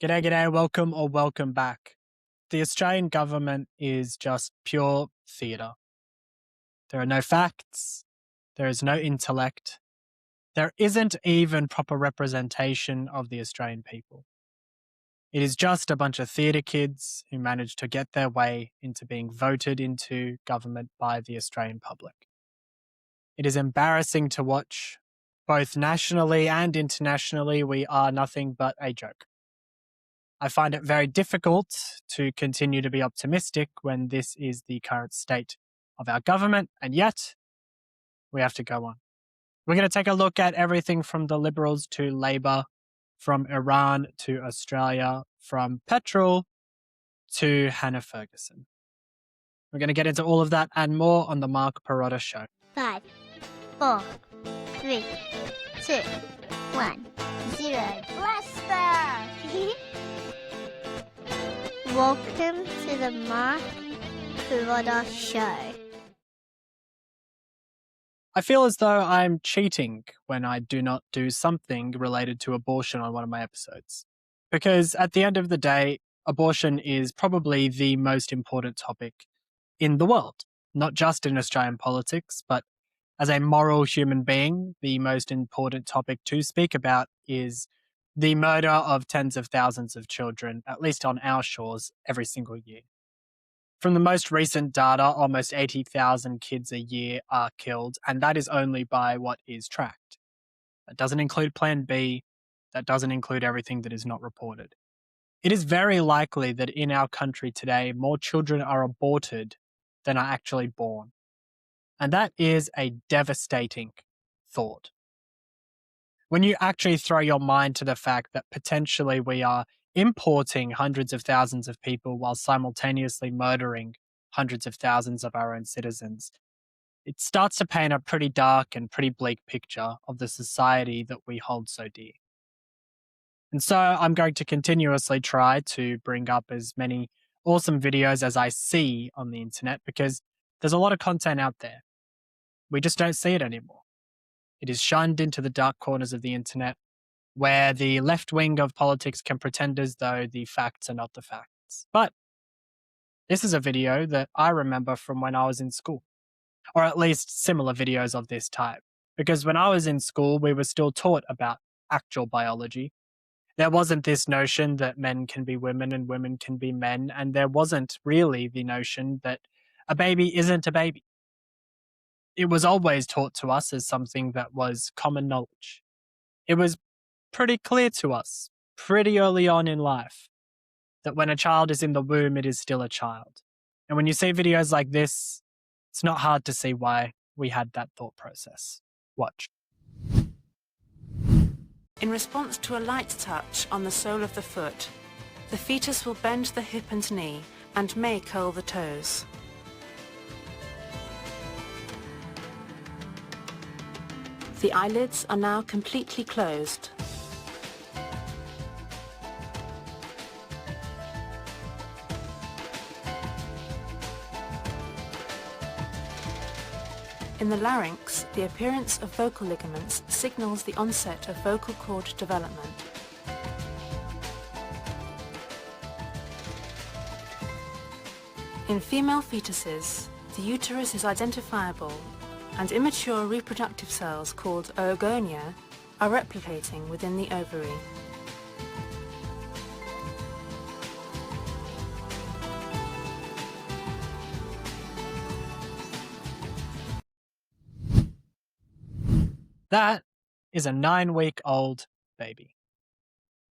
G'day, g'day, welcome or welcome back. The Australian government is just pure theatre. There are no facts, there is no intellect, there isn't even proper representation of the Australian people. It is just a bunch of theatre kids who managed to get their way into being voted into government by the Australian public. It is embarrassing to watch. Both nationally and internationally, we are nothing but a joke. I find it very difficult to continue to be optimistic when this is the current state of our government, and yet we have to go on. We're going to take a look at everything from the Liberals to Labor, from Iran to Australia, from petrol to Hannah Ferguson. We're going to get into all of that and more on the Mark Pirotta Show. 5, 4, 3, 2, 1, 0. Blaster! Welcome to the Mark Pirotta Show. I feel as though I'm cheating when I do not do something related to abortion on one of my episodes. Because at the end of the day, abortion is probably the most important topic in the world, not just in Australian politics, but as a moral human being, the most important topic to speak about is the murder of tens of thousands of children, at least on our shores, every single year. From the most recent data, almost 80,000 kids a year are killed, and that is only by what is tracked. That doesn't include Plan B, that doesn't include everything that is not reported. It is very likely that in our country today, more children are aborted than are actually born. And that is a devastating thought. When you actually throw your mind to the fact that potentially we are importing hundreds of thousands of people while simultaneously murdering hundreds of thousands of our own citizens, it starts to paint a pretty dark and pretty bleak picture of the society that we hold so dear. And so I'm going to continuously try to bring up as many awesome videos as I see on the internet because there's a lot of content out there. We just don't see it anymore. It is shunned into the dark corners of the internet where the left wing of politics can pretend as though the facts are not the facts. But this is a video that I remember from when I was in school, or at least similar videos of this type. Because when I was in school, we were still taught about actual biology. There wasn't this notion that men can be women and women can be men, and there wasn't really the notion that a baby isn't a baby. It was always taught to us as something that was common knowledge. It was pretty clear to us pretty early on in life that when a child is in the womb, it is still a child. And when you see videos like this, it's not hard to see why we had that thought process. Watch. In response to a light touch on the sole of the foot, the fetus will bend the hip and knee and may curl the toes. The eyelids are now completely closed. In the larynx, the appearance of vocal ligaments signals the onset of vocal cord development. In female fetuses, the uterus is identifiable and immature reproductive cells called oogonia are replicating within the ovary. That is a 9-week-old baby.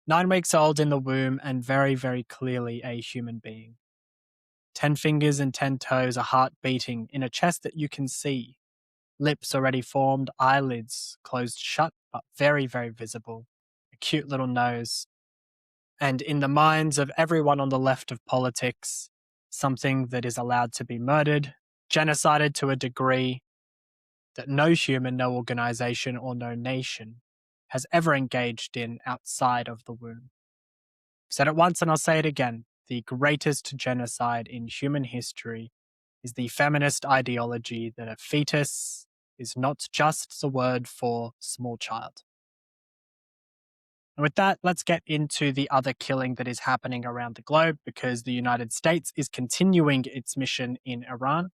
9 weeks old in the womb and very, very clearly a human being. 10 fingers and 10 toes, a heart beating in a chest that you can see. Lips already formed, eyelids closed shut, but very, very visible. A cute little nose. And in the minds of everyone on the left of politics, something that is allowed to be murdered, genocided to a degree that no human, no organization, or no nation has ever engaged in outside of the womb. I've said it once and I'll say it again. The greatest genocide in human history is the feminist ideology that a fetus is not just the word for small child. And with that, let's get into the other killing that is happening around the globe, because the United States is continuing its mission in Iran.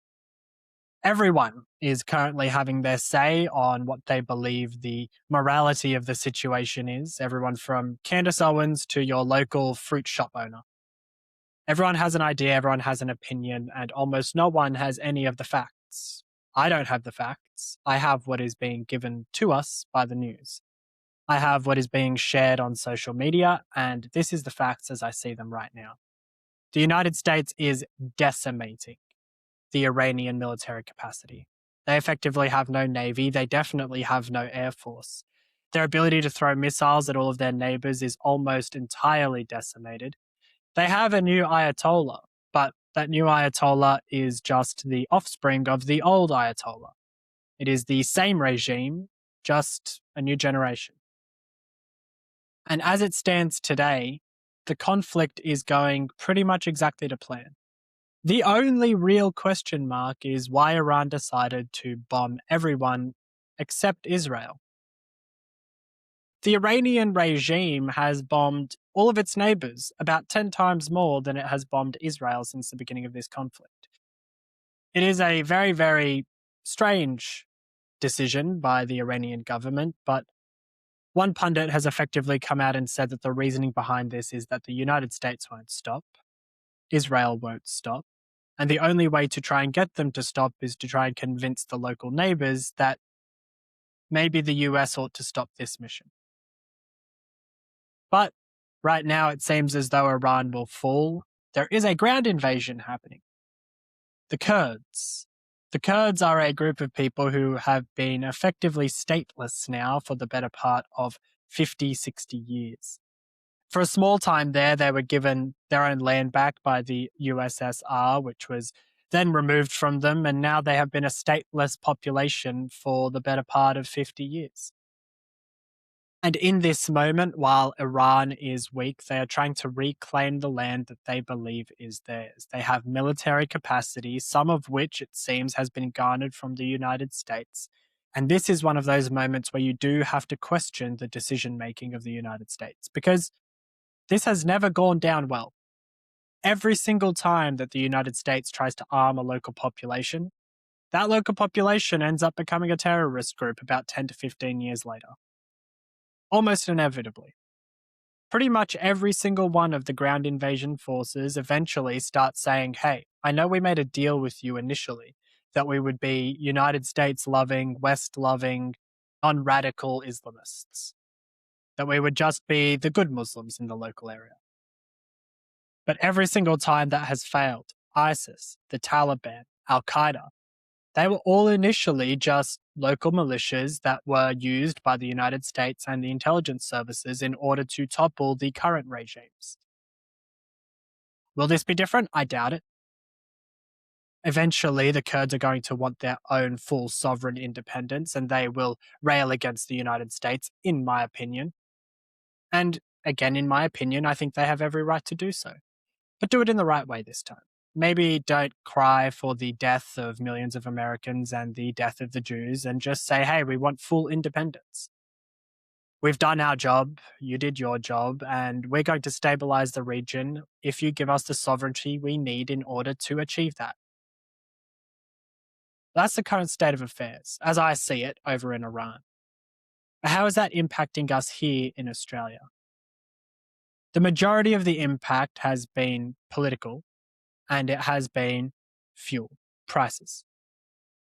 Everyone is currently having their say on what they believe the morality of the situation is. Everyone from Candace Owens to your local fruit shop owner. Everyone has an idea, everyone has an opinion, and almost no one has any of the facts. I don't have the facts. I have what is being given to us by the news. I have what is being shared on social media, and this is the facts as I see them right now. The United States is decimating the Iranian military capacity. They effectively have no navy. They definitely have no air force. Their ability to throw missiles at all of their neighbors is almost entirely decimated. They have a new Ayatollah, but that new Ayatollah is just the offspring of the old Ayatollah. It is the same regime, just a new generation. And as it stands today, the conflict is going pretty much exactly to plan. The only real question mark is why Iran decided to bomb everyone except Israel. The Iranian regime has bombed all of its neighbors about 10 times more than it has bombed Israel since the beginning of this conflict. It is a very, very strange decision by the Iranian government, but one pundit has effectively come out and said that the reasoning behind this is that the United States won't stop, Israel won't stop, and the only way to try and get them to stop is to try and convince the local neighbors that maybe the US ought to stop this mission. But right now it seems as though Iran will fall. There is a ground invasion happening. The Kurds. The Kurds are a group of people who have been effectively stateless now for the better part of 50, 60 years. For a small time there, they were given their own land back by the USSR, which was then removed from them, and now they have been a stateless population for the better part of 50 years. And in this moment, while Iran is weak, they are trying to reclaim the land that they believe is theirs. They have military capacity, some of which it seems has been garnered from the United States. And this is one of those moments where you do have to question the decision-making of the United States, because this has never gone down well. Every single time that the United States tries to arm a local population, that local population ends up becoming a terrorist group about 10 to 15 years later. Almost inevitably. Pretty much every single one of the ground invasion forces eventually starts saying, hey, I know we made a deal with you initially that we would be United States loving, West loving, non-radical Islamists. That we would just be the good Muslims in the local area. But every single time that has failed, ISIS, the Taliban, Al-Qaeda, they were all initially just local militias that were used by the United States and the intelligence services in order to topple the current regimes. Will this be different? I doubt it. Eventually, the Kurds are going to want their own full sovereign independence, and they will rail against the United States, in my opinion. And again, in my opinion, I think they have every right to do so. But do it in the right way this time. Maybe don't cry for the death of millions of Americans and the death of the Jews, and just say, hey, we want full independence. We've done our job, you did your job, and we're going to stabilize the region if you give us the sovereignty we need in order to achieve that. That's the current state of affairs, as I see it, over in Iran. How is that impacting us here in Australia? The majority of the impact has been political, and it has been fuel prices.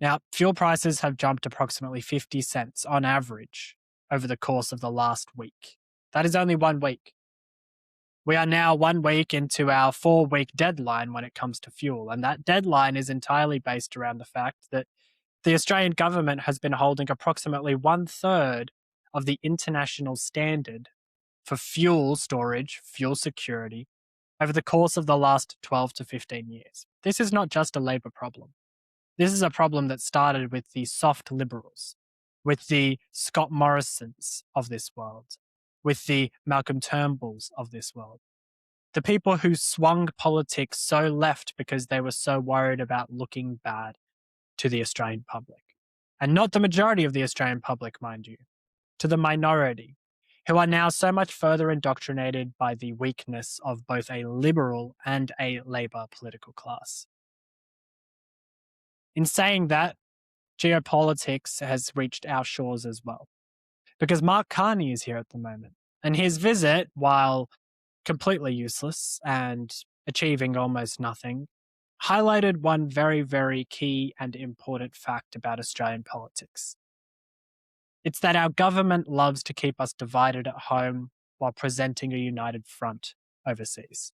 Now, fuel prices have jumped approximately 50 cents on average over the course of the last week. That is only 1 week. We are now 1 week into our 4-week deadline when it comes to fuel, and that deadline is entirely based around the fact that the Australian government has been holding approximately 1/3 of the international standard for fuel storage, fuel security, over the course of the last 12 to 15 years. This is not just a Labor problem. This is a problem that started with the soft liberals, with the Scott Morrisons of this world, with the Malcolm Turnbulls of this world. The people who swung politics so left because they were so worried about looking bad to the Australian public. And not the majority of the Australian public, mind you, to the minority. who are now so much further indoctrinated by the weakness of both a liberal and a Labour political class. In saying that, geopolitics has reached our shores as well, because Mark Carney is here at the moment, and his visit, while completely useless and achieving almost nothing, highlighted one very, very key and important fact about Australian politics. It's that our government loves to keep us divided at home while presenting a united front overseas.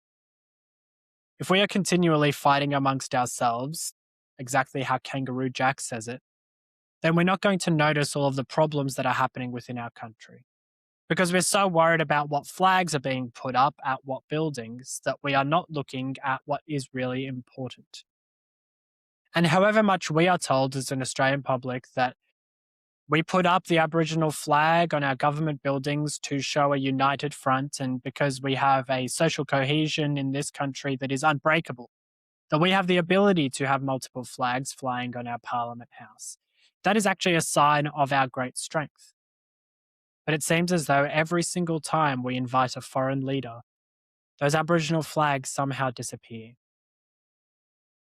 If we are continually fighting amongst ourselves, exactly how Kangaroo Jack says it, then we're not going to notice all of the problems that are happening within our country. Because we're so worried about what flags are being put up at what buildings that we are not looking at what is really important. And however much we are told as an Australian public that we put up the Aboriginal flag on our government buildings to show a united front, and because we have a social cohesion in this country that is unbreakable, that we have the ability to have multiple flags flying on our Parliament House. That is actually a sign of our great strength. But it seems as though every single time we invite a foreign leader, those Aboriginal flags somehow disappear.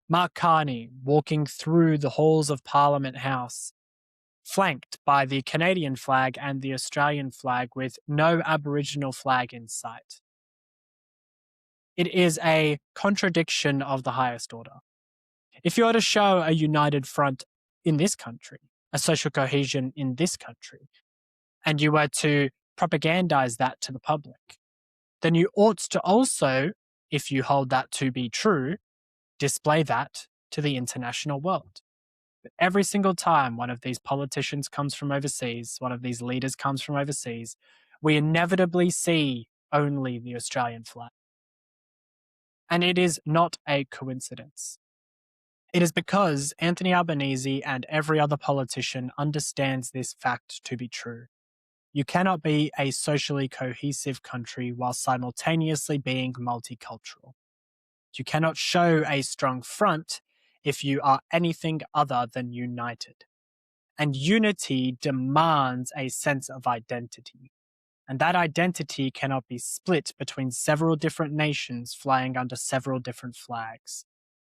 Mark Carney walking through the halls of Parliament House, flanked by the Canadian flag and the Australian flag with no Aboriginal flag in sight. It is a contradiction of the highest order. If you are to show a united front in this country, a social cohesion in this country, and you were to propagandize that to the public, then you ought to also, if you hold that to be true, display that to the international world. But every single time one of these politicians comes from overseas, one of these leaders comes from overseas, we inevitably see only the Australian flag. And it is not a coincidence. It is because Anthony Albanese and every other politician understands this fact to be true. You cannot be a socially cohesive country while simultaneously being multicultural. You cannot show a strong front if you are anything other than united. And unity demands a sense of identity. And that identity cannot be split between several different nations flying under several different flags.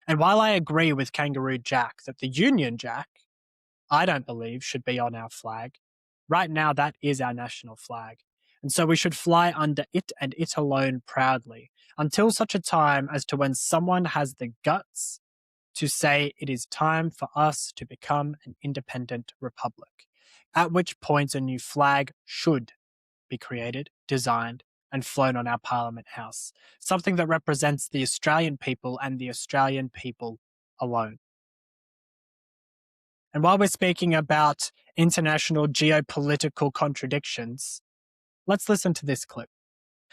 And while I agree with Kangaroo Jack that the Union Jack, I don't believe, should be on our flag, right now that is our national flag. And so we should fly under it and it alone proudly, until such a time as to when someone has the guts to say it is time for us to become an independent republic, at which point a new flag should be created, designed, and flown on our Parliament House, something that represents the Australian people and the Australian people alone. And while we're speaking about international geopolitical contradictions, let's listen to this clip.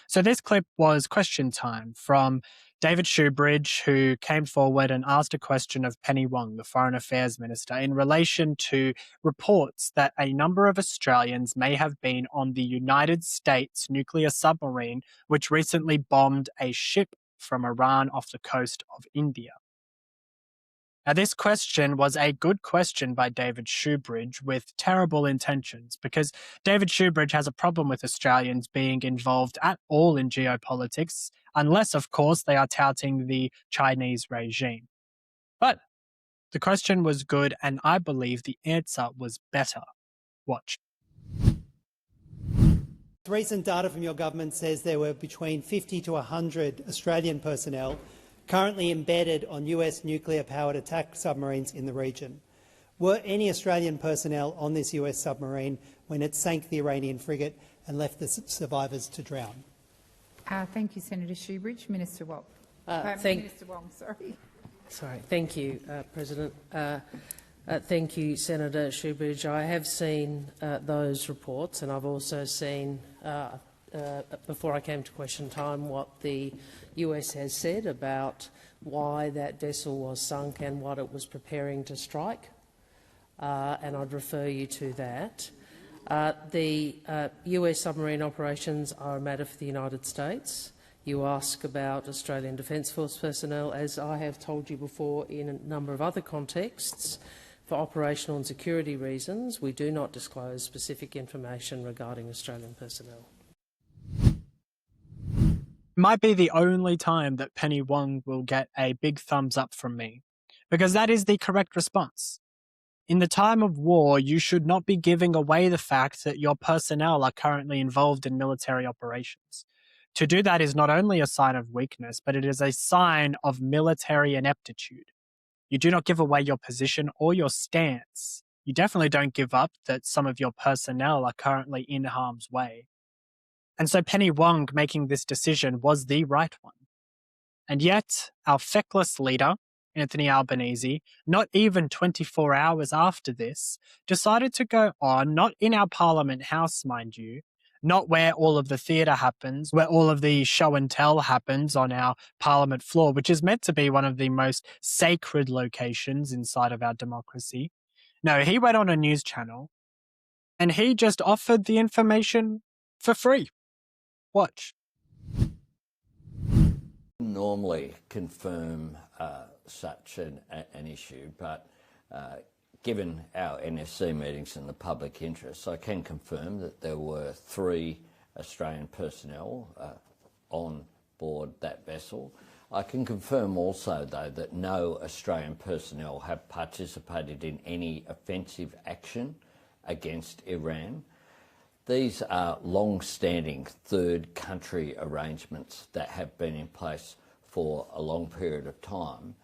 So this clip was question time from David Shoebridge, who came forward and asked a question of Penny Wong, the Foreign Affairs Minister, in relation to reports that a number of Australians may have been on the United States nuclear submarine, which recently bombed a ship from Iran off the coast of India. Now, this question was a good question by David Shoebridge with terrible intentions, because David Shoebridge has a problem with Australians being involved at all in geopolitics, unless, of course, they are touting the Chinese regime. But the question was good, and I believe the answer was better. Watch. Recent data from your government says there were between 50 to 100 Australian personnel currently embedded on US nuclear-powered attack submarines in the region. Were any Australian personnel on this US submarine when it sank the Iranian frigate and left the survivors to drown? Thank you, Senator Shoebridge. Minister Wong. Minister Wong, sorry. Sorry. Thank you, President. Thank you, Senator Shoebridge. I have seen those reports, and I've also seen, before I came to question time, what the US has said about why that vessel was sunk and what it was preparing to strike, and I'd refer you to that. The US submarine operations are a matter for the United States. You ask about Australian Defence Force personnel. As I have told you before in a number of other contexts, for operational and security reasons, we do not disclose specific information regarding Australian personnel. might be the only time that Penny Wong will get a big thumbs up from me, because that is the correct response. In the time of war, you should not be giving away the fact that your personnel are currently involved in military operations. To do that is not only a sign of weakness, but it is a sign of military ineptitude. You do not give away your position or your stance. You definitely don't give up that some of your personnel are currently in harm's way. And so Penny Wong making this decision was the right one. And yet, our feckless leader, Anthony Albanese, not even 24 hours after this, decided to go on, not in our Parliament House, mind you, not where all of the theatre happens, where all of the show and tell happens on our Parliament floor, which is meant to be one of the most sacred locations inside of our democracy. No, he went on a news channel and he just offered the information for free. Watch. Normally confirm such an issue, but given our NSC meetings and the public interest, I can confirm that there were 3 Australian personnel on board that vessel. I can confirm also, though, that no Australian personnel have participated in any offensive action against Iran. These are long-standing third country arrangements that have been in place for a long period of time.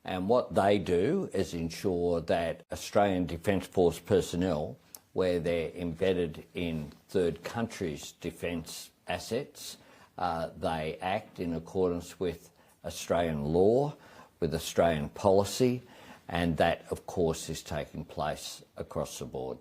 And what they do is ensure that Australian Defence Force personnel, where they're embedded in third countries' defence assets, they act in accordance with Australian law, with Australian policy, and that, of course, is taking place across the board.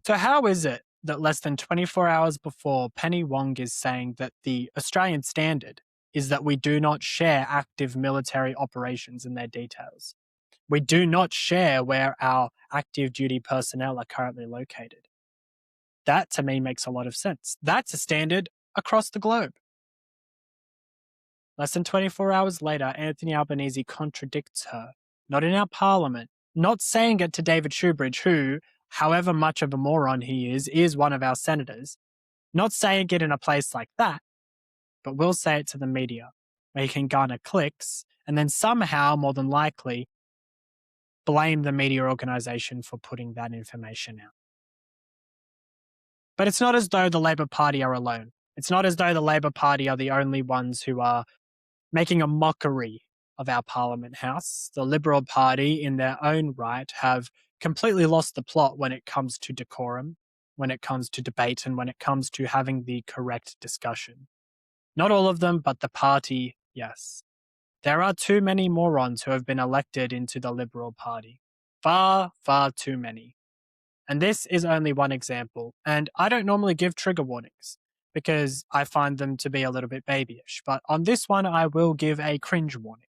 So how is it that less than 24 hours before, Penny Wong is saying that the Australian standard is that we do not share active military operations and their details? We do not share where our active duty personnel are currently located. That, to me, makes a lot of sense. That's a standard across the globe. Less than 24 hours later, Anthony Albanese contradicts her, not in our parliament, not saying it to David Shoebridge, who, however much of a moron he is one of our senators, not saying it in a place like that, but will say it to the media, where he can garner clicks and then somehow, more than likely, blame the media organisation for putting that information out. But it's not as though the Labor Party are alone. It's not as though the Labor Party are the only ones who are making a mockery of our Parliament House. The Liberal Party, in their own right, have completely lost the plot when it comes to decorum, when it comes to debate, and when it comes to having the correct discussion. Not all of them, but the party, yes. There are too many morons who have been elected into the Liberal Party. Far, far too many. And this is only one example. And I don't normally give trigger warnings because I find them to be a little bit babyish. But on this one, I will give a cringe warning.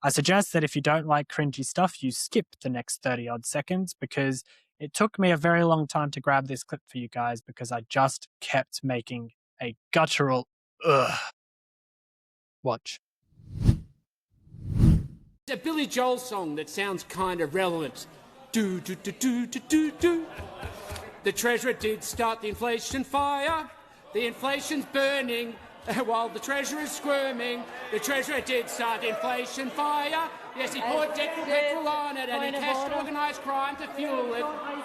I suggest that if you don't like cringy stuff, you skip the next 30-odd seconds because it took me a very long time to grab this clip for you guys because I just kept making a guttural ugh. Watch. It's a Billy Joel song that sounds kind of relevant. Do, do, do, do, do, do, do. The Treasurer did start the inflation fire. The inflation's burning while the Treasurer's squirming. The Treasurer did start the inflation fire. Yes, he poured petrol on it and he cashed organised crime to fuel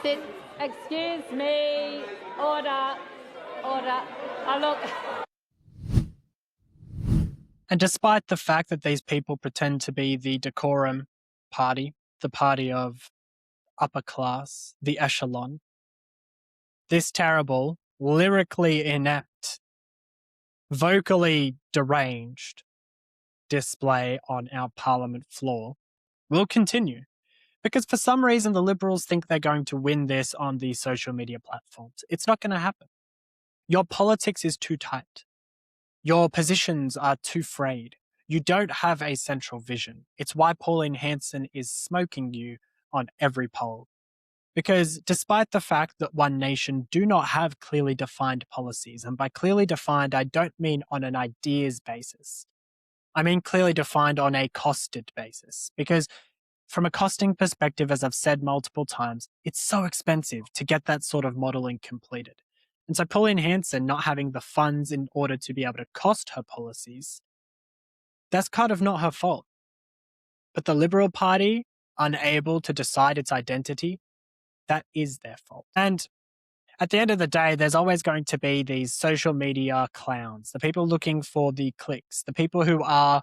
it. Excuse me. Order. Look. And despite the fact that these people pretend to be the decorum party, the party of upper class, the echelon, this terrible, lyrically inept, vocally deranged display on our parliament floor will continue. Because for some reason, the Liberals think they're going to win this on the social media platforms. It's not going to happen. Your politics is too tight. Your positions are too frayed. You don't have a central vision. It's why Pauline Hanson is smoking you on every poll. Because despite the fact that One Nation do not have clearly defined policies, and by clearly defined, I don't mean on an ideas basis. I mean clearly defined on a costed basis. Because from a costing perspective, as I've said multiple times, it's so expensive to get that sort of modelling completed. And so Pauline Hanson not having the funds in order to be able to cost her policies, that's kind of not her fault. But the Liberal Party, unable to decide its identity, that is their fault. And at the end of the day, there's always going to be these social media clowns, the people looking for the clicks, the people who are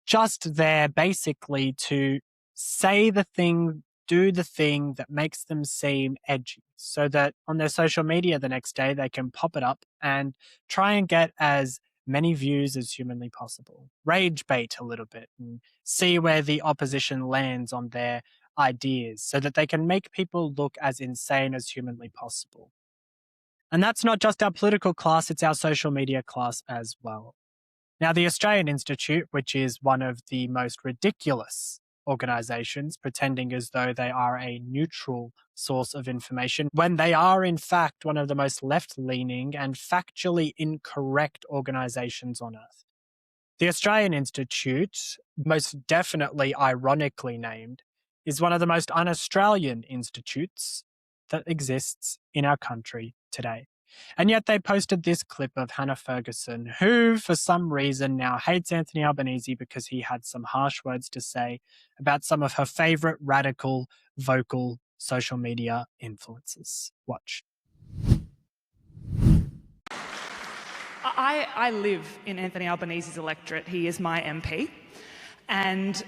just there basically to say the thing, do the thing that makes them seem edgy, so that on their social media the next day they can pop it up and try and get as many views as humanly possible. Rage bait a little bit and see where the opposition lands on their ideas so that they can make people look as insane as humanly possible. And that's not just our political class, it's our social media class as well. Now, the Australian Institute, which is one of the most ridiculous organisations, pretending as though they are a neutral source of information, when they are in fact one of the most left-leaning and factually incorrect organisations on earth. The Australian Institute, most definitely ironically named, is one of the most un-Australian institutes that exists in our country today. And yet they posted this clip of Hannah Ferguson, who for some reason now hates Anthony Albanese because he had some harsh words to say about some of her favourite radical, vocal social media influencers. Watch. I live in Anthony Albanese's electorate. He is my MP. And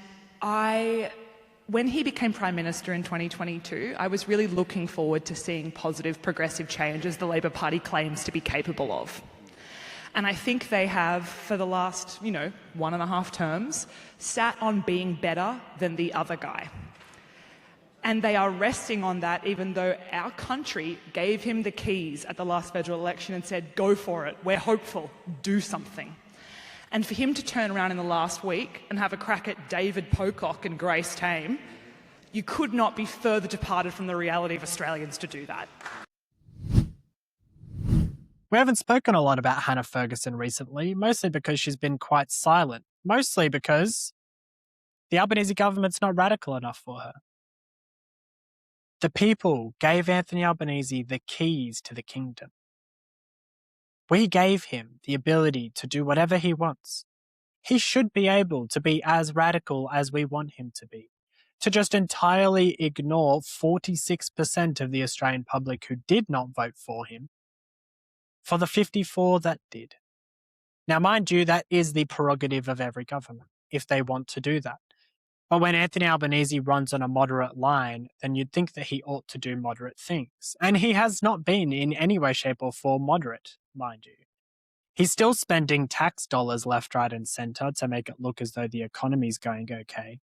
when he became Prime Minister in 2022, I was really looking forward to seeing positive progressive changes the Labor Party claims to be capable of. And I think they have, for the last, 1.5 terms, sat on being better than the other guy. And they are resting on that, even though our country gave him the keys at the last federal election and said, go for it, we're hopeful, do something. And for him to turn around in the last week and have a crack at David Pocock and Grace Tame, you could not be further departed from the reality of Australians to do that. We haven't spoken a lot about Hannah Ferguson recently, mostly because she's been quite silent, mostly because the Albanese government's not radical enough for her. The people gave Anthony Albanese the keys to the kingdom. We gave him the ability to do whatever he wants. He should be able to be as radical as we want him to be, to just entirely ignore 46% of the Australian public who did not vote for him, for the 54 that did. Now, mind you, that is the prerogative of every government, if they want to do that. But when Anthony Albanese runs on a moderate line, then you'd think that he ought to do moderate things. And he has not been in any way, shape or form moderate, mind you. He's still spending tax dollars left, right and centre to make it look as though the economy's going okay.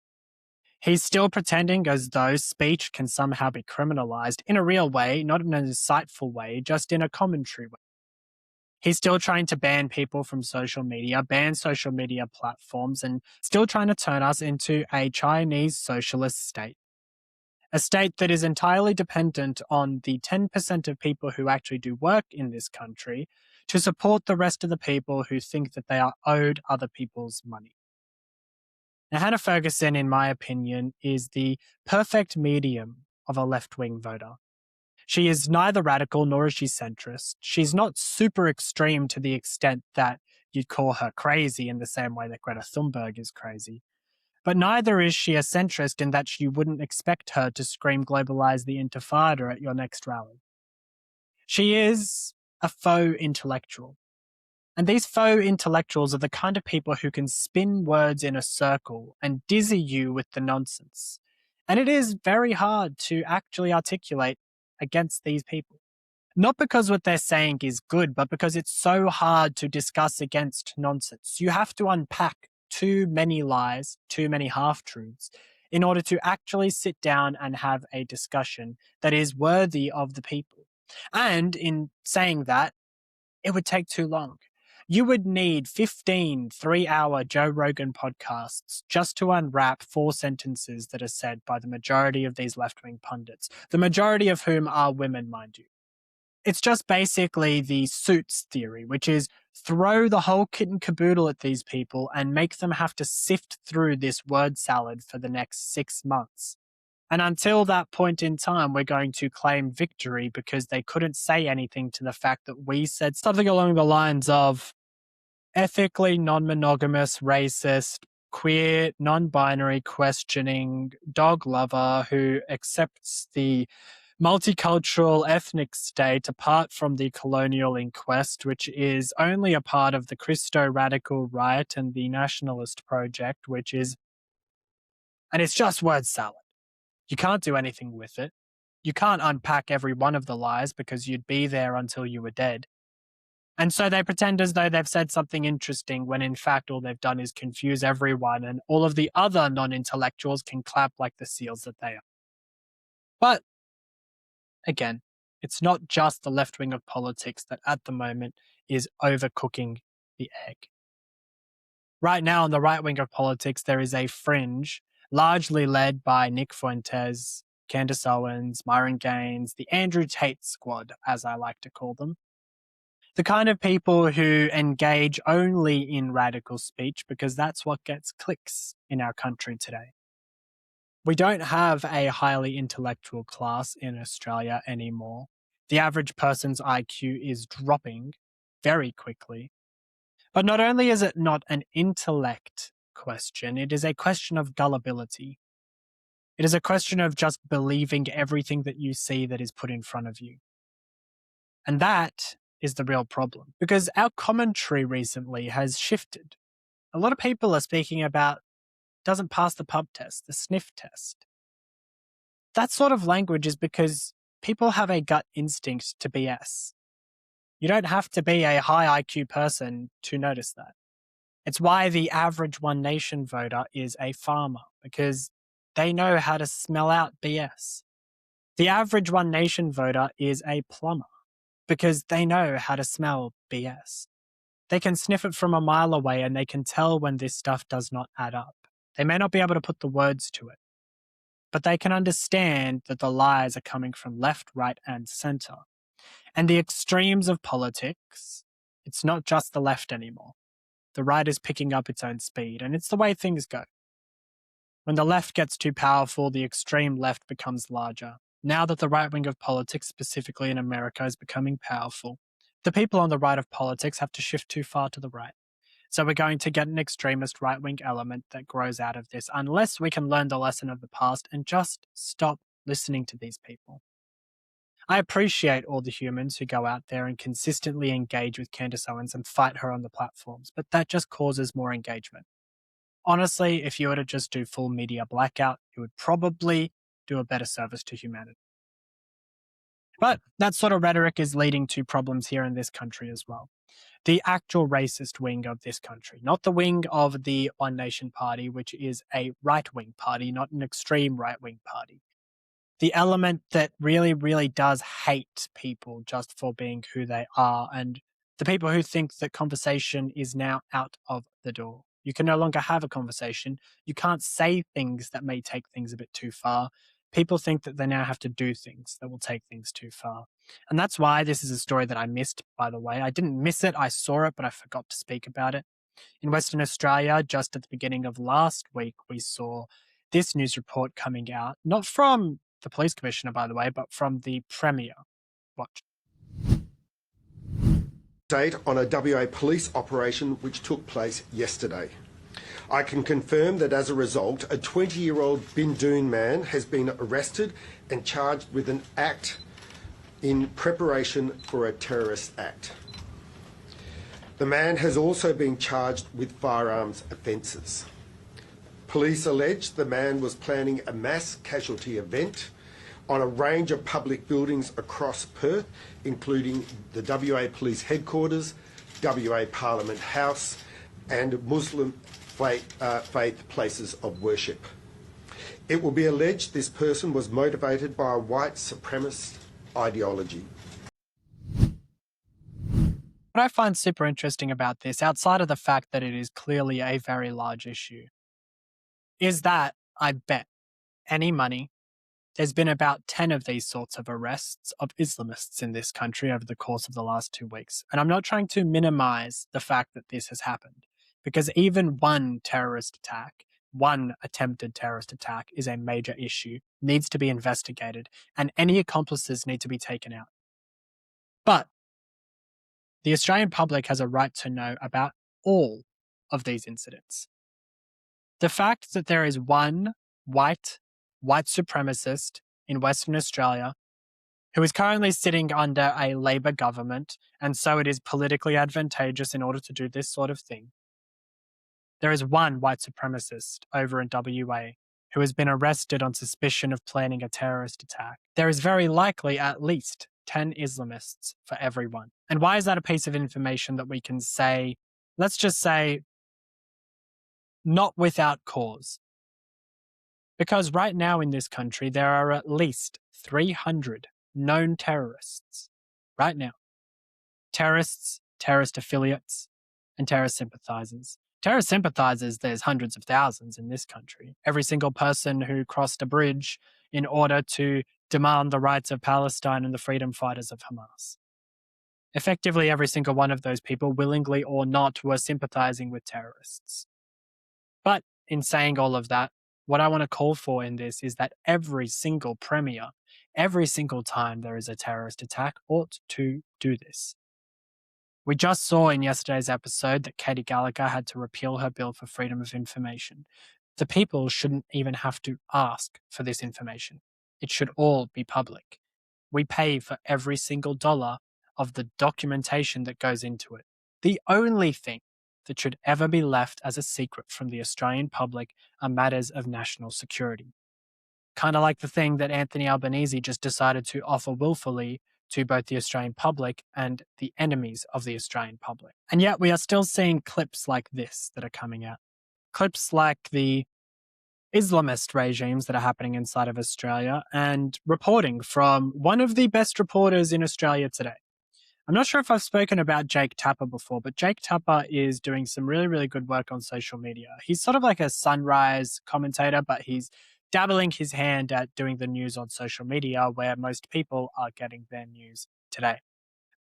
He's still pretending as though speech can somehow be criminalised in a real way, not in an insightful way, just in a commentary way. He's still trying to ban people from social media, ban social media platforms, and still trying to turn us into a Chinese socialist state. A state that is entirely dependent on the 10% of people who actually do work in this country to support the rest of the people who think that they are owed other people's money. Now, Hannah Ferguson, in my opinion, is the perfect medium of a left-wing voter. She is neither radical nor is she centrist. She's not super extreme to the extent that you'd call her crazy in the same way that Greta Thunberg is crazy. But neither is she a centrist in that you wouldn't expect her to scream globalize the intifada at your next rally. She is a faux intellectual. And these faux intellectuals are the kind of people who can spin words in a circle and dizzy you with the nonsense. And it is very hard to actually articulate against these people. Not because what they're saying is good, but because it's so hard to discuss against nonsense. You have to unpack too many lies, too many half-truths, in order to actually sit down and have a discussion that is worthy of the people. And in saying that, it would take too long. You would need 15 3-hour Joe Rogan podcasts just to unwrap 4 sentences that are said by the majority of these left-wing pundits, the majority of whom are women, mind you. It's just basically the Suits theory, which is throw the whole kit and caboodle at these people and make them have to sift through this word salad for the next 6 months. And until that point in time, we're going to claim victory because they couldn't say anything to the fact that we said something along the lines of ethically non-monogamous, racist, queer, non-binary, questioning dog lover who accepts the multicultural ethnic state apart from the colonial inquest, which is only a part of the Christo-radical right and the nationalist project, and it's just word salad. You can't do anything with it. You can't unpack every one of the lies because you'd be there until you were dead. And so they pretend as though they've said something interesting when in fact all they've done is confuse everyone, and all of the other non-intellectuals can clap like the seals that they are. But again, it's not just the left wing of politics that at the moment is overcooking the egg. Right now, on the right wing of politics, there is a fringe largely led by Nick Fuentes, Candace Owens, Myron Gaines, the Andrew Tate squad, as I like to call them. The kind of people who engage only in radical speech because that's what gets clicks in our country today. We don't have a highly intellectual class in Australia anymore. The average person's IQ is dropping very quickly. But not only is it not an intellect question, it is a question of gullibility. It is a question of just believing everything that you see that is put in front of you. And that is the real problem, because our commentary recently has shifted. A lot of people are speaking about doesn't pass the pub test, the sniff test. That sort of language is because people have a gut instinct to BS. You don't have to be a high IQ person to notice that. It's why the average One Nation voter is a farmer, because they know how to smell out BS. The average One Nation voter is a plumber, because they know how to smell BS. They can sniff it from a mile away and they can tell when this stuff does not add up. They may not be able to put the words to it, but they can understand that the lies are coming from left, right, and centre. And the extremes of politics, it's not just the left anymore. The right is picking up its own speed, and it's the way things go. When the left gets too powerful, the extreme left becomes larger. Now that the right wing of politics, specifically in America, is becoming powerful, the people on the right of politics have to shift too far to the right. So we're going to get an extremist right-wing element that grows out of this, unless we can learn the lesson of the past and just stop listening to these people. I appreciate all the humans who go out there and consistently engage with Candace Owens and fight her on the platforms, but that just causes more engagement. Honestly, if you were to just do full media blackout, you would probably do a better service to humanity. But that sort of rhetoric is leading to problems here in this country as well. The actual racist wing of this country, not the wing of the One Nation Party, which is a right-wing party, not an extreme right-wing party. The element that really, really does hate people just for being who they are, and the people who think that conversation is now out of the door. You can no longer have a conversation. You can't say things that may take things a bit too far. People think that they now have to do things that will take things too far. And that's why this is a story that I missed, by the way. I didn't miss it, I saw it, but I forgot to speak about it. In Western Australia, just at the beginning of last week, we saw this news report coming out, not from the police commissioner, by the way, but from the Premier. Watch. Date on a WA police operation which took place yesterday. I can confirm that as a result, a 20-year-old Bindoon man has been arrested and charged with an act in preparation for a terrorist act. The man has also been charged with firearms offences. Police allege the man was planning a mass casualty event on a range of public buildings across Perth, including the WA Police Headquarters, WA Parliament House, and Muslim faith places of worship. It will be alleged this person was motivated by a white supremacist ideology. What I find super interesting about this, outside of the fact that it is clearly a very large issue, is that I bet any money there's been about 10 of these sorts of arrests of Islamists in this country over the course of the last 2 weeks. And I'm not trying to minimize the fact that this has happened, because even one terrorist attack one attempted terrorist attack is a major issue, needs to be investigated, and any accomplices need to be taken out. But the Australian public has a right to know about all of these incidents. The fact that there is one white supremacist in Western Australia who is currently sitting under a Labor government, and so it is politically advantageous in order to do this sort of thing. There is one white supremacist over in WA who has been arrested on suspicion of planning a terrorist attack. There is very likely at least 10 Islamists for everyone. And why is that a piece of information that we can say, let's just say, not without cause? Because right now in this country, there are at least 300 known terrorists. Right now. Terrorists, terrorist affiliates, and terrorist sympathizers. Terrorist sympathizers, there's hundreds of thousands in this country. Every single person who crossed a bridge in order to demand the rights of Palestine and the freedom fighters of Hamas. Effectively, every single one of those people, willingly or not, were sympathizing with terrorists. But in saying all of that, what I want to call for in this is that every single premier, every single time there is a terrorist attack, ought to do this. We just saw in yesterday's episode that Katie Gallagher had to repeal her bill for freedom of information. The people shouldn't even have to ask for this information. It should all be public. We pay for every single dollar of the documentation that goes into it. The only thing that should ever be left as a secret from the Australian public are matters of national security. Kind of like the thing that Anthony Albanese just decided to offer willfully to both the Australian public and the enemies of the Australian public. And yet we are still seeing clips like this that are coming out. Clips like the Islamist regimes that are happening inside of Australia, and reporting from one of the best reporters in Australia today. I'm not sure if I've spoken about Jake Tapper before, but Jake Tapper is doing some really, really good work on social media. He's sort of like a Sunrise commentator, but he's dabbling his hand at doing the news on social media where most people are getting their news today.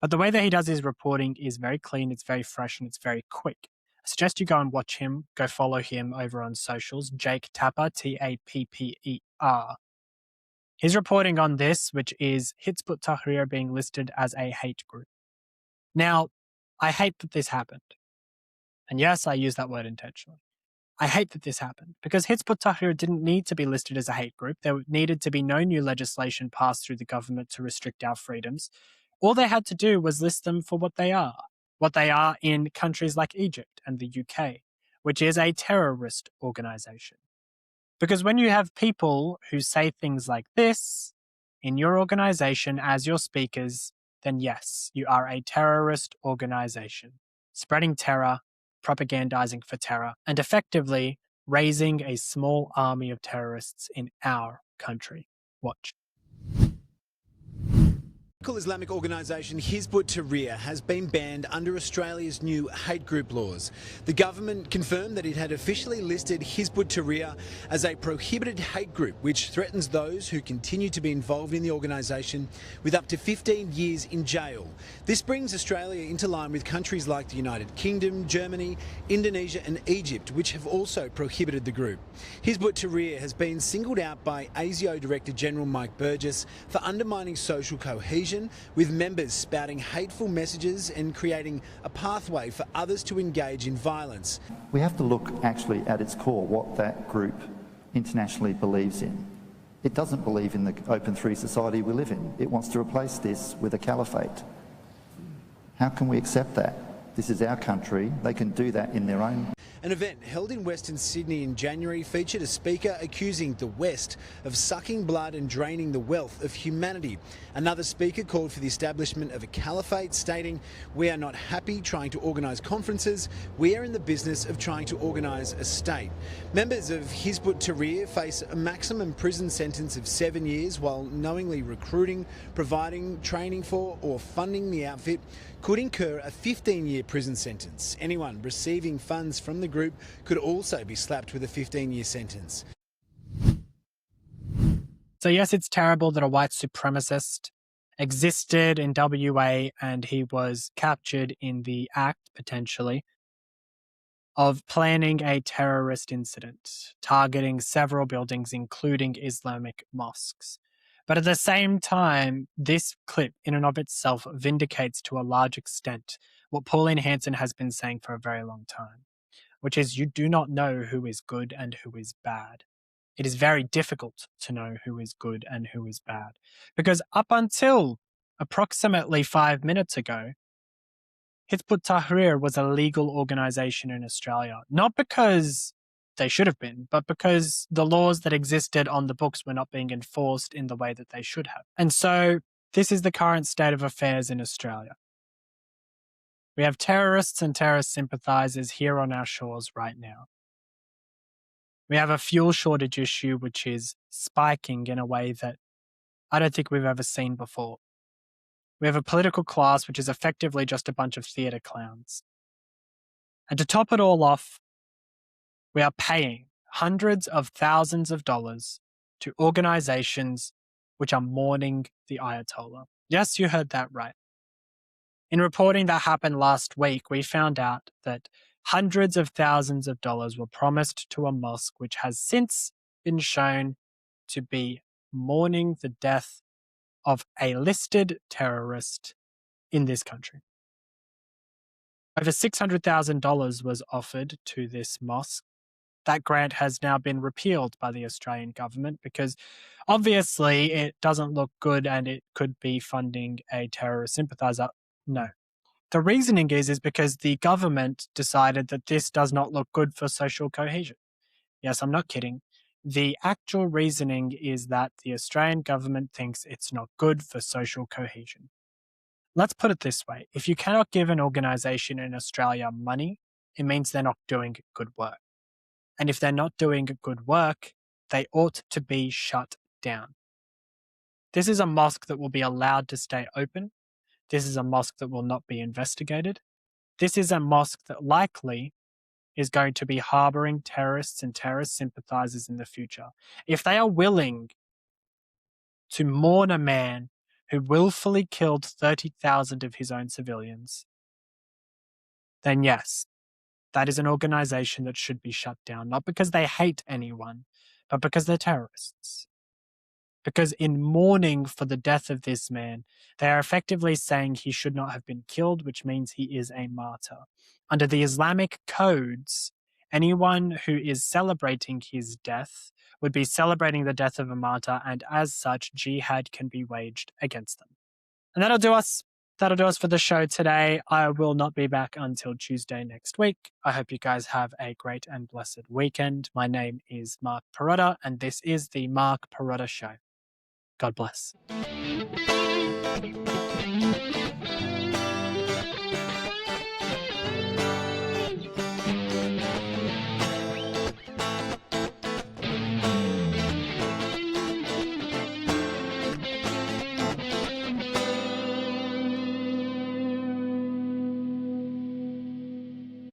But the way that he does his reporting is very clean, it's very fresh, and it's very quick. I suggest you go and watch him, go follow him over on socials, Jake Tapper, Tapper. He's reporting on this, which is Hizb ut-Tahrir being listed as a hate group. Now, I hate that this happened. And yes, I use that word intentionally. I hate that this happened because Hizb ut-Tahrir didn't need to be listed as a hate group. There needed to be no new legislation passed through the government to restrict our freedoms. All they had to do was list them for what they are in countries like Egypt and the UK, which is a terrorist organization. Because when you have people who say things like this in your organization as your speakers, then yes, you are a terrorist organization, spreading terror, propagandizing for terror, and effectively raising a small army of terrorists in our country. Watch. Islamic organisation Hizb ut-Tahrir has been banned under Australia's new hate group laws. The government confirmed that it had officially listed Hizb ut-Tahrir as a prohibited hate group, which threatens those who continue to be involved in the organisation with up to 15 years in jail. This brings Australia into line with countries like the United Kingdom, Germany, Indonesia and Egypt, which have also prohibited the group. Hizb ut-Tahrir has been singled out by ASIO Director General Mike Burgess for undermining social cohesion, with members spouting hateful messages and creating a pathway for others to engage in violence. We have to look actually at its core what that group internationally believes in. It doesn't believe in the open free society we live in. It wants to replace this with a caliphate. How can we accept that? This is our country. They can do that in their own. An event held in Western Sydney in January featured a speaker accusing the West of sucking blood and draining the wealth of humanity. Another speaker called for the establishment of a caliphate, stating, "We are not happy trying to organise conferences. We are in the business of trying to organise a state." Members of Hizb ut-Tahrir face a maximum prison sentence of 7 years, while knowingly recruiting, providing training for or funding the outfit could incur a 15-year prison sentence. Anyone receiving funds from the group could also be slapped with a 15-year sentence. So yes, it's terrible that a white supremacist existed in WA and he was captured in the act, potentially. of planning a terrorist incident, targeting several buildings, including Islamic mosques. But at the same time, this clip in and of itself vindicates to a large extent what Pauline Hanson has been saying for a very long time, which is you do not know who is good and who is bad. It is very difficult to know who is good and who is bad. Because up until approximately 5 minutes ago, Hizb ut-Tahrir was a legal organisation in Australia. Not because they should have been, but because the laws that existed on the books were not being enforced in the way that they should have. And so this is the current state of affairs in Australia. We have terrorists and terrorist sympathizers here on our shores right now. We have a fuel shortage issue which is spiking in a way that I don't think we've ever seen before. We have a political class which is effectively just a bunch of theatre clowns. And to top it all off, we are paying hundreds of thousands of dollars to organizations which are mourning the Ayatollah. Yes, you heard that right. In reporting that happened last week, we found out that hundreds of thousands of dollars were promised to a mosque which has since been shown to be mourning the death of a listed terrorist in this country. Over $600,000 was offered to this mosque. That grant has now been repealed by the Australian government because obviously it doesn't look good and it could be funding a terrorist sympathizer. No. The reasoning is because the government decided that this does not look good for social cohesion. Yes, I'm not kidding. The actual reasoning is that the Australian government thinks it's not good for social cohesion. Let's put it this way. If you cannot give an organisation in Australia money, it means they're not doing good work. And if they're not doing good work, they ought to be shut down. This is a mosque that will be allowed to stay open. This is a mosque that will not be investigated. This is a mosque that likely is going to be harbouring terrorists and terrorist sympathisers in the future. If they are willing to mourn a man who willfully killed 30,000 of his own civilians, then yes, that is an organisation that should be shut down, not because they hate anyone, but because they're terrorists. Because in mourning for the death of this man, they are effectively saying he should not have been killed, which means he is a martyr. Under the Islamic codes, anyone who is celebrating his death would be celebrating the death of a martyr, and as such, jihad can be waged against them. And that'll do us. That'll do us for the show today. I will not be back until Tuesday next week. I hope you guys have a great and blessed weekend. My name is Mark Pirotta, and this is the Mark Pirotta Show. God bless.